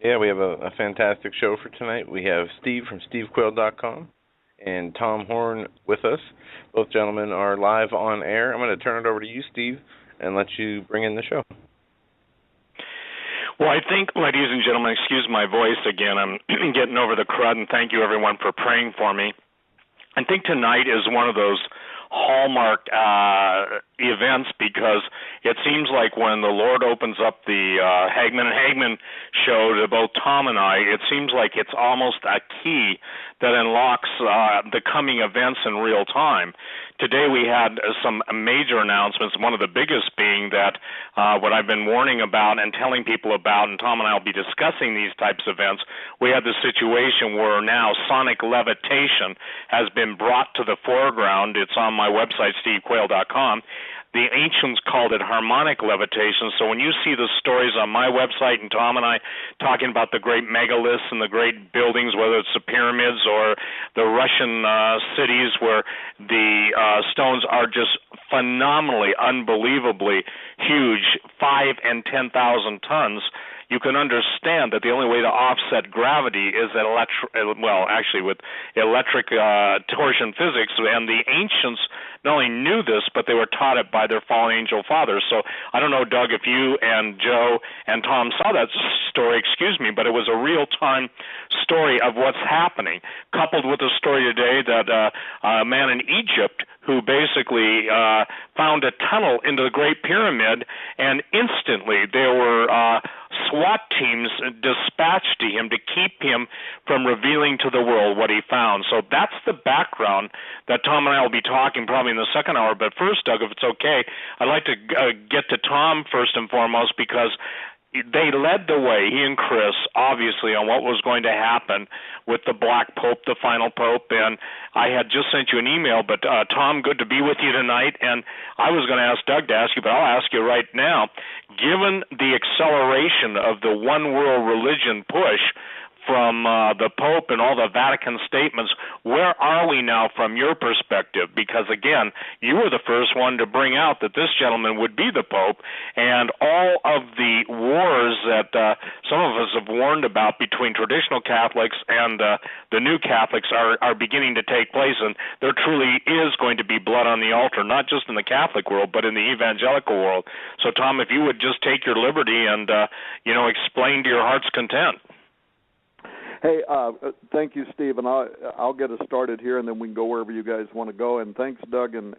Yeah, we have a fantastic show for tonight. We have Steve from SteveQuayle.com and Tom Horn with us. Both gentlemen are live on air. I'm going to turn it over to you, Steve, and let you bring in the show. Well, I think, ladies and gentlemen, excuse my voice again. I'm getting over the crud, and thank you, everyone, for praying for me. I think tonight is one of those hallmark events because it seems like when the Lord opens up the Hagmann&Hagmann show to both Tom and I, it seems like it's almost a key that unlocks the coming events in real time. Today we had some major announcements, one of the biggest being that what I've been warning about and telling people about, and Tom and I will be discussing these types of events, we had the situation where now sonic levitation has been brought to the foreground. It's on my website, SteveQuayle.com. The ancients called it harmonic levitation. So when you see the stories on my website and Tom and I talking about the great megaliths and the great buildings, whether it's the pyramids or the Russian cities where the stones are just phenomenally, unbelievably huge, 5,000 and 10,000 tons, you can understand that the only way to offset gravity is with electric torsion physics. And the ancients not only knew this, but they were taught it by their fallen angel fathers. So I don't know, Doug, if you and Joe and Tom saw that story, but it was a real-time story of what's happening, coupled with a story today that a man in Egypt who basically found a tunnel into the Great Pyramid, and instantly there were SWAT teams dispatched to him to keep him from revealing to the world what he found. So that's the background that Tom and I will be talking probably in the second hour. But first, Doug, if it's okay, I'd like to get to Tom first and foremost because they led the way, he and Chris, obviously, on what was going to happen with the Black Pope, the final Pope. And I had just sent you an email, but Tom, good to be with you tonight. And I was going to ask Doug to ask you, but I'll ask you right now. Given the acceleration of the one world religion push from the Pope and all the Vatican statements, where are we now from your perspective? Because, again, you were the first one to bring out that this gentleman would be the Pope, and all of the wars that some of us have warned about between traditional Catholics and the new Catholics are beginning to take place, and there truly is going to be blood on the altar, not just in the Catholic world, but in the evangelical world. So, Tom, if you would just take your liberty and, explain to your heart's content. Hey, thank you, Steve, and I'll get us started here, and then we can go wherever you guys want to go. And thanks, Doug and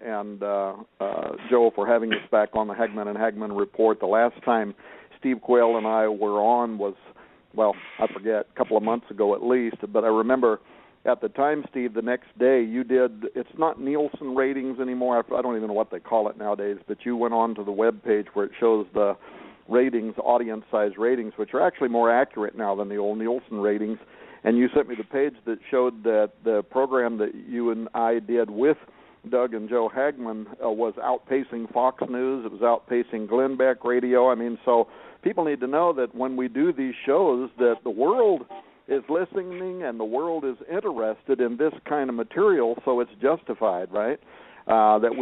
Joe, for having us back on the Hagmann&Hagmann report. The last time Steve Quayle and I were on was, I forget, a couple of months ago at least. But I remember at the time, Steve, the next day you did, it's not Nielsen ratings anymore. I don't even know what they call it nowadays, but you went on to the web page where it shows the ratings, audience size ratings, which are actually more accurate now than the old Nielsen ratings. And you sent me the page that showed that the program that you and I did with Doug and Joe Hagmann was outpacing Fox News. It was outpacing Glenn Beck Radio. I mean, so people need to know that when we do these shows that the world is listening and the world is interested in this kind of material, so it's justified, right? That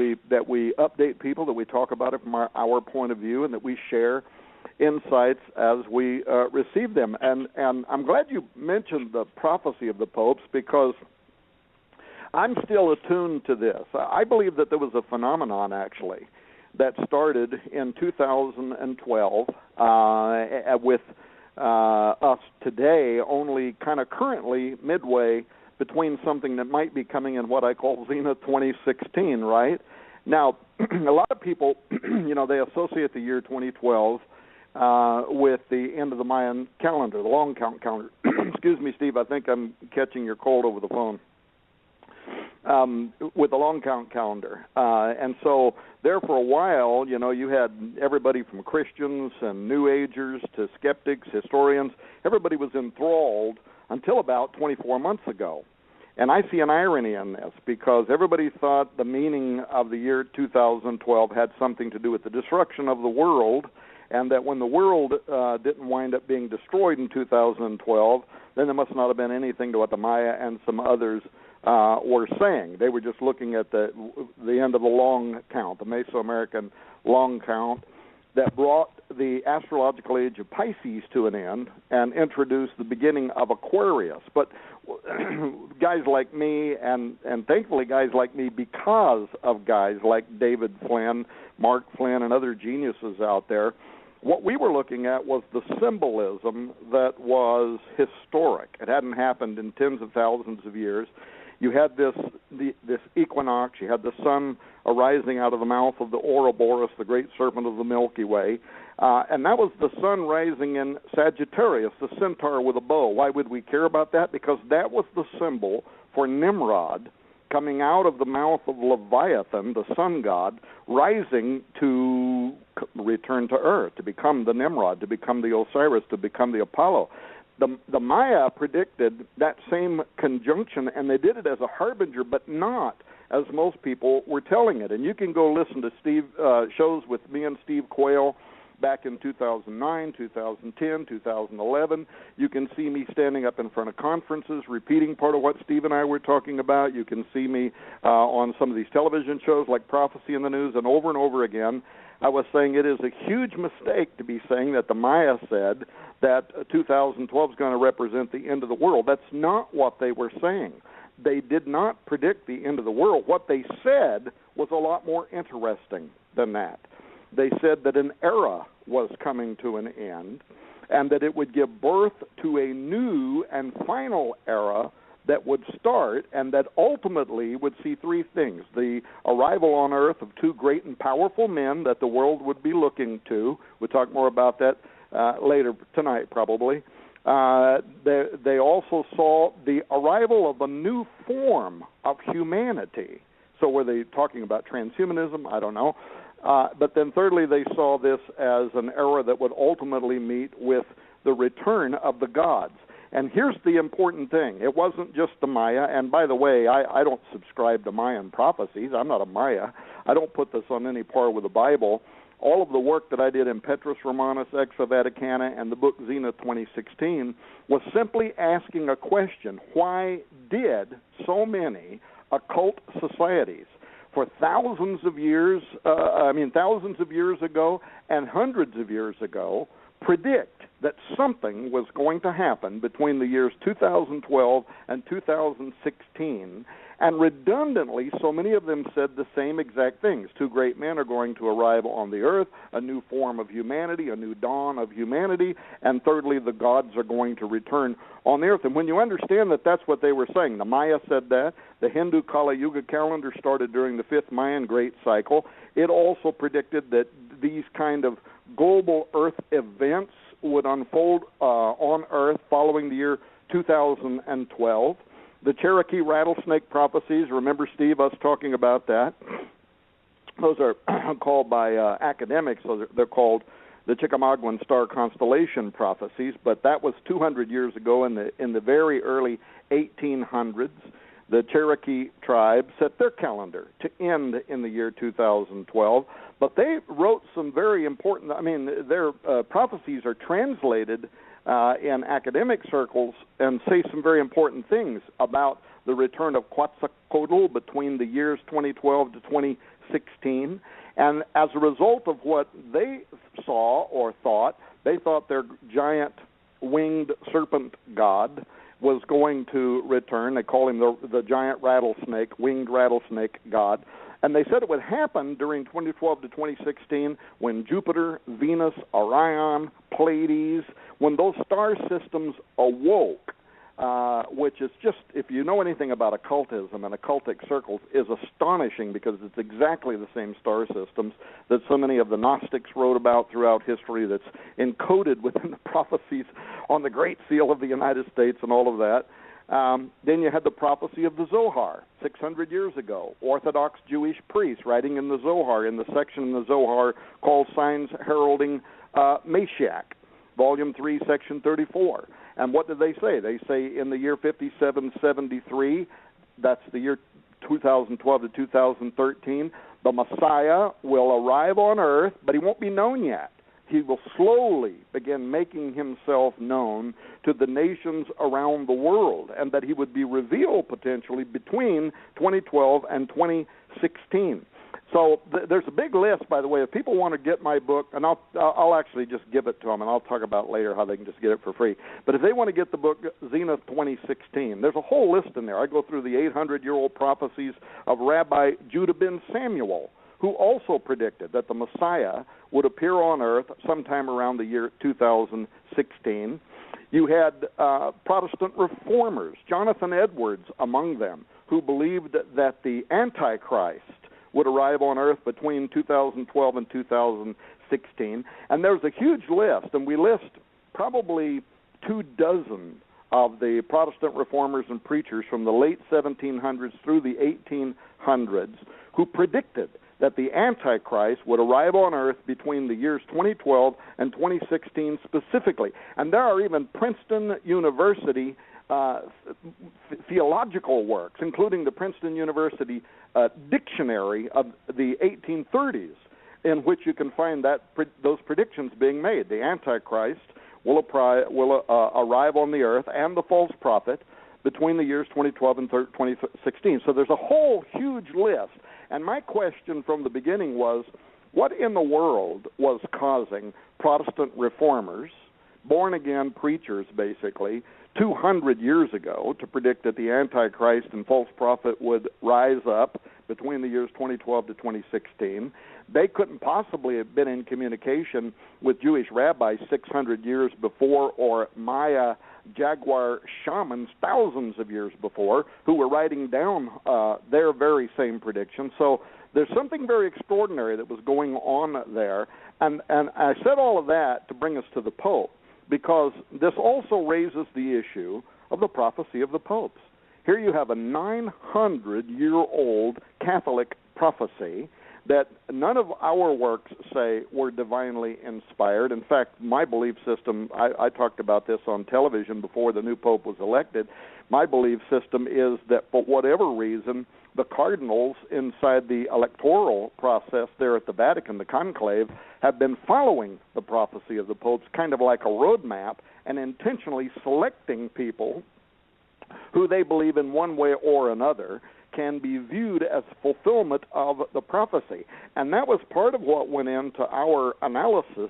we update people, that we talk about it from our point of view, and that we share insights as we receive them. And I'm glad you mentioned the prophecy of the popes because I'm still attuned to this. I believe that there was a phenomenon, actually, that started in 2012 with us today only kind of currently midway between something that might be coming in what I call Zenith 2016, right? Now, a lot of people, they associate the year 2012 with the end of the Mayan calendar, the long count calendar. Excuse me, Steve, I think I'm catching your cold over the phone. With the long count calendar. And so there for a while, you had everybody from Christians and New Agers to skeptics, historians. Everybody was enthralled until about 24 months ago. And I see an irony in this because everybody thought the meaning of the year 2012 had something to do with the destruction of the world, and that when the world didn't wind up being destroyed in 2012, then there must not have been anything to what the Maya and some others were saying. They were just looking at the end of the long count, the Mesoamerican long count, that brought the astrological age of Pisces to an end and introduce the beginning of Aquarius. But guys like me, and thankfully guys like me, because of guys like David Flynn, Mark Flynn, and other geniuses out there, what we were looking at was the symbolism that was historic. It hadn't happened in tens of thousands of years. You had this equinox. You had the sun arising out of the mouth of the Ouroboros, the great serpent of the Milky Way, and that was the sun rising in Sagittarius, the centaur with a bow. Why would we care about that? Because that was the symbol for Nimrod coming out of the mouth of Leviathan, the sun god, rising to return to Earth, to become the Nimrod, to become the Osiris, to become the Apollo. The Maya predicted that same conjunction, and they did it as a harbinger, but not as most people were telling it. And you can go listen to shows with me and Steve Quayle back in 2009, 2010, 2011. You can see me standing up in front of conferences repeating part of what Steve and I were talking about. You can see me on some of these television shows like Prophecy in the News, and over again, I was saying it is a huge mistake to be saying that the Maya said that 2012 is going to represent the end of the world. That's not what they were saying. They did not predict the end of the world. What they said was a lot more interesting than that. They said that an era was coming to an end and that it would give birth to a new and final era that would start, and that ultimately would see three things: the arrival on Earth of two great and powerful men that the world would be looking to. We'll talk more about that later tonight, probably. They also saw the arrival of a new form of humanity. So were they talking about transhumanism? I don't know. But then thirdly, they saw this as an era that would ultimately meet with the return of the gods. And here's the important thing. It wasn't just the Maya. And by the way, I don't subscribe to Mayan prophecies. I'm not a Maya. I don't put this on any par with the Bible. All of the work that I did in Petrus Romanus, Exa Vaticana, and the book Xena 2016 was simply asking a question. Why did so many occult societies for thousands of years ago and hundreds of years ago predict that something was going to happen between the years 2012 and 2016, and redundantly, so many of them said the same exact things. Two great men are going to arrive on the earth, a new form of humanity, a new dawn of humanity, and thirdly, the gods are going to return on the earth. And when you understand that that's what they were saying, the Maya said that, the Hindu Kali Yuga calendar started during the 5th Mayan Great Cycle. It also predicted that these kind of global earth events would unfold on Earth following the year 2012. The Cherokee rattlesnake prophecies, remember, Steve, us talking about that? Those are called by academics, so they're called the Chickamaugean star constellation prophecies, but that was 200 years ago in the very early 1800s. The Cherokee tribe set their calendar to end in the year 2012, but they wrote some very important, their prophecies are translated in academic circles and say some very important things about the return of Quetzalcoatl between the years 2012 to 2016. And as a result of what they saw or thought, they thought their giant winged serpent god was going to return. They call him the giant rattlesnake, winged rattlesnake god. And they said it would happen during 2012 to 2016 when Jupiter, Venus, Orion, Pleiades, when those star systems awoke, which is just, if you know anything about occultism and occultic circles, is astonishing because it's exactly the same star systems that so many of the Gnostics wrote about throughout history, that's encoded within the prophecies on the Great Seal of the United States and all of that. Then you had the prophecy of the Zohar 600 years ago. Orthodox Jewish priests writing in the Zohar, in the section in the Zohar called Signs Heralding Mashiach, Volume 3, Section 34. And what did they say? They say in the year 5773, that's the year 2012 to 2013, the Messiah will arrive on earth, but he won't be known yet. He will slowly begin making himself known to the nations around the world, and that he would be revealed potentially between 2012 and 2016. So there's a big list, by the way. If people want to get my book, and I'll actually just give it to them, and I'll talk about later how they can just get it for free. But if they want to get the book Zenith 2016, there's a whole list in there. I go through the 800-year-old prophecies of Rabbi Judah ben Samuel, who also predicted that the Messiah would appear on earth sometime around the year 2016. You had Protestant reformers, Jonathan Edwards among them, who believed that the Antichrist would arrive on earth between 2012 and 2016. And there's a huge list, and we list probably 24 of the Protestant reformers and preachers from the late 1700s through the 1800s who predicted that the Antichrist would arrive on earth between the years 2012 and 2016 specifically. And there are even Princeton University theological works, including the Princeton University Dictionary of the 1830s, in which you can find those predictions being made. The Antichrist will arrive on the earth, and the false prophet, between the years 2012 and 2016. So there's a whole huge list. And my question from the beginning was, what in the world was causing Protestant reformers, born-again preachers basically, 200 years ago to predict that the Antichrist and false prophet would rise up between the years 2012 to 2016. They couldn't possibly have been in communication with Jewish rabbis 600 years before, or Maya Jaguar shamans thousands of years before, who were writing down their very same predictions. So there's something very extraordinary that was going on there. And I said all of that to bring us to the Pope, because this also raises the issue of the prophecy of the popes. Here you have a 900-year-old Catholic prophecy that none of our works say were divinely inspired. In fact, my belief system, I talked about this on television before the new Pope was elected, my belief system is that for whatever reason, the cardinals inside the electoral process there at the Vatican, the conclave, have been following the prophecy of the popes kind of like a roadmap and intentionally selecting people who they believe in one way or another can be viewed as fulfillment of the prophecy. And that was part of what went into our analysis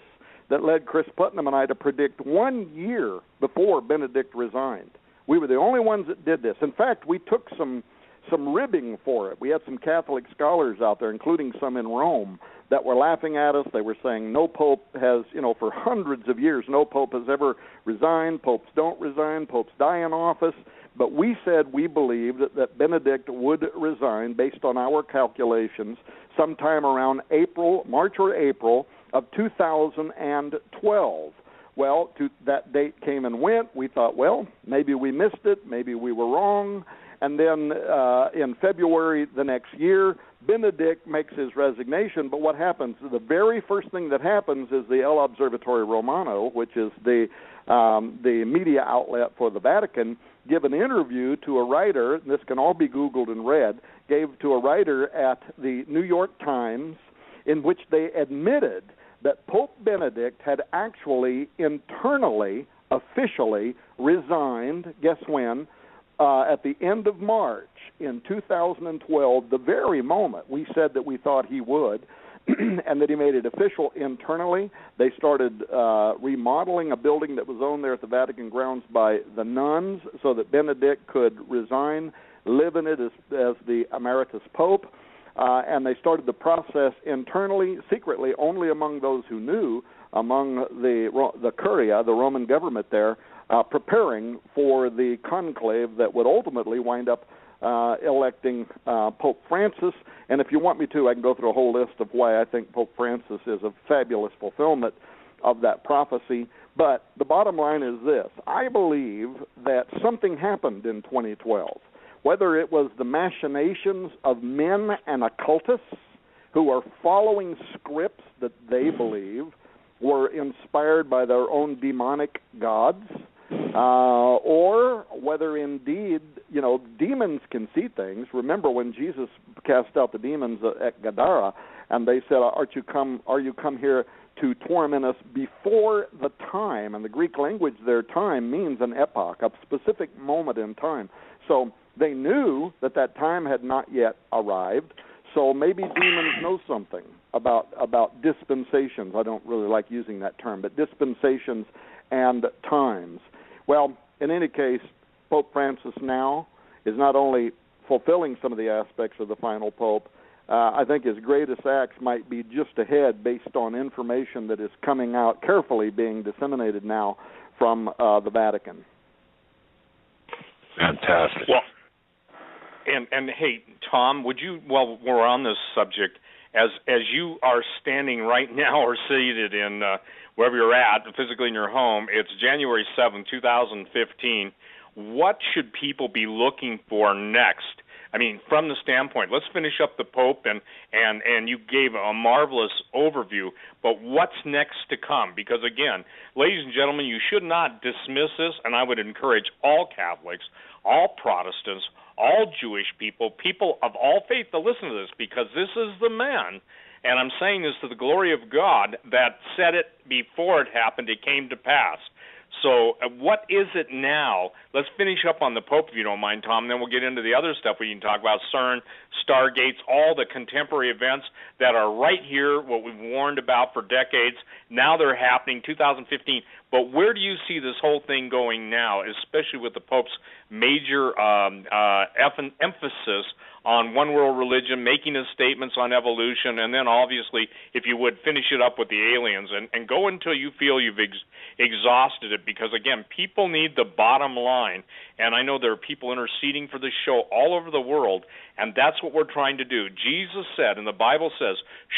that led Chris Putnam and I to predict 1 year before Benedict resigned. We were the only ones that did this. In fact, we took some ribbing for it. We had some Catholic scholars out there, including some in Rome, that were laughing at us. They were saying no pope has, for hundreds of years, no pope has ever resigned. Popes don't resign. Popes die in office. But we said we believed that Benedict would resign based on our calculations sometime around March or April of 2012. Well, that date came and went. We thought, well, maybe we missed it. Maybe we were wrong. And then in February the next year, Benedict makes his resignation. But what happens? The very first thing that happens is the El Observatorio Romano, which is the media outlet for the Vatican, give an interview to a writer, and this can all be Googled and read, gave to a writer at the New York Times, in which they admitted that Pope Benedict had actually internally, officially resigned, guess when, at the end of March in 2012, the very moment we said that we thought he would, and that he made it official internally. They started remodeling a building that was owned there at the Vatican grounds by the nuns so that Benedict could resign, live in it as the emeritus pope, and they started the process internally, secretly, only among those who knew, among the Curia, the Roman government there, preparing for the conclave that would ultimately wind up electing Pope Francis. And if you want me to, I can go through a whole list of why I think Pope Francis is a fabulous fulfillment of that prophecy. But the bottom line is this. I believe that something happened in 2012, whether it was the machinations of men and occultists who are following scripts that they believe were inspired by their own demonic gods, or whether indeed, demons can see things. Remember when Jesus cast out the demons at Gadara, and they said, "Are you come here to torment us before the time?" And the Greek language, their time means an epoch, a specific moment in time. So they knew that time had not yet arrived. So maybe demons know something about dispensations. I don't really like using that term, but dispensations and times. Well, in any case, Pope Francis now is not only fulfilling some of the aspects of the final pope, I think his greatest acts might be just ahead based on information that is coming out, carefully being disseminated now from the Vatican. Fantastic. Well, and hey, Tom, would you, while we're on this subject, as you are standing right now or seated in wherever you're at, physically in your home, it's January 7, 2015. What should people be looking for next? I mean, from the standpoint, let's finish up the Pope, and you gave a marvelous overview, but what's next to come? Because, again, ladies and gentlemen, you should not dismiss this, and I would encourage all Catholics, all Protestants, all Jewish people, people of all faith to listen to this, because this is the man, and I'm saying this to the glory of God, that said it before it happened, it came to pass. So what is it now? Let's finish up on the Pope, if you don't mind, Tom, and then we'll get into the other stuff we can talk about, CERN, Stargates, all the contemporary events that are right here, what we've warned about for decades. Now they're happening, 2015. But where do you see this whole thing going now, especially with the Pope's major emphasis on one world religion, making his statements on evolution, and then obviously, if you would, finish it up with the aliens, and go until you feel you've exhausted it, because, again, people need the bottom line, and I know there are people interceding for this show all over the world, and that's what we're trying to do. Jesus said, and the Bible says,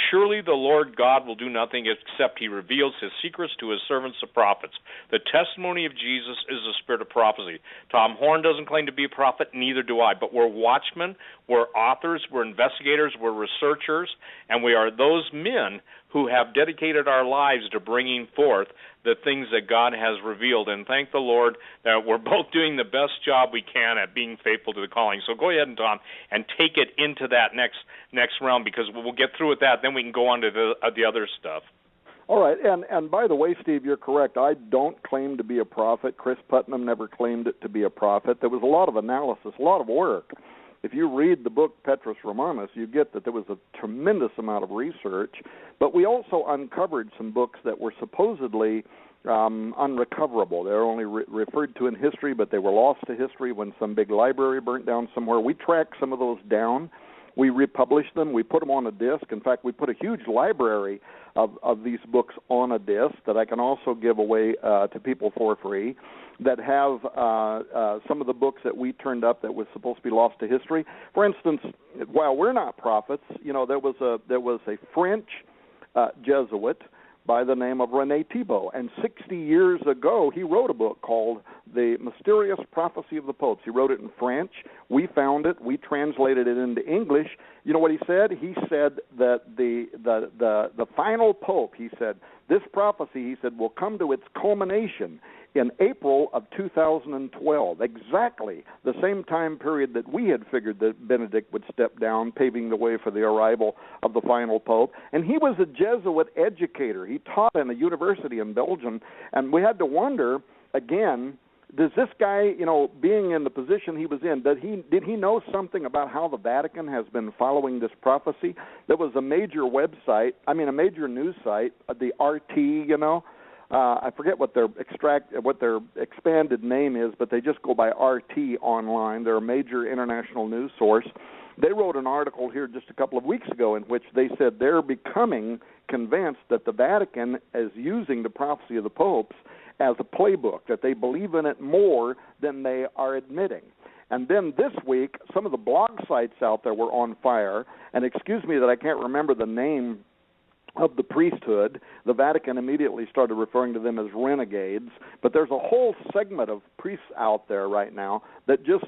surely the Lord God will do nothing except he reveals his secrets to his servants, the prophets. The testimony of Jesus is the spirit of prophecy. Tom Horn doesn't claim to be a prophet, neither do I, but we're watchmen, we're authors, we're investigators, we're researchers, and we are those men who have dedicated our lives to bringing forth the things that God has revealed. And thank the Lord that we're both doing the best job we can at being faithful to the calling. So go ahead, and Tom, and take it into that next realm, because we'll get through with that. Then we can go on to the other stuff. All right, and by the way, Steve, you're correct. I don't claim to be a prophet. Chris Putnam never claimed it to be a prophet. There was a lot of analysis, a lot of work. If you read the book Petrus Romanus, you get that there was a tremendous amount of research, but we also uncovered some books that were supposedly unrecoverable. They're only referred to in history, but they were lost to history when some big library burnt down somewhere. We tracked some of those down. We republished them. We put them on a disc. In fact, we put a huge library of these books on a disc that I can also give away to people for free, that have some of the books that we turned up that was supposed to be lost to history. For instance, while we're not prophets, you know, there was a French Jesuit by the name of René Thibault, and 60 years ago he wrote a book called The Mysterious Prophecy of the Popes. He wrote it in French. We found it. We translated it into English. You know what he said? He said that the final pope, he said, this prophecy, he said, will come to its culmination in April of 2012, exactly the same time period that we had figured that Benedict would step down, paving the way for the arrival of the final pope. And he was a Jesuit educator. He taught in a university in Belgium, and we had to wonder, again, does this guy, you know, being in the position he was in, did he know something about how the Vatican has been following this prophecy? There was a major website, a major news site, the RT, you know. I forget what their expanded name is, but they just go by RT online. They're a major international news source. They wrote an article here just a couple of weeks ago in which they said they're becoming convinced that the Vatican is using the prophecy of the popes as a playbook, that they believe in it more than they are admitting. And then this week, some of the blog sites out there were on fire, and excuse me that I can't remember the name of the priesthood. The Vatican immediately started referring to them as renegades, but there's a whole segment of priests out there right now that just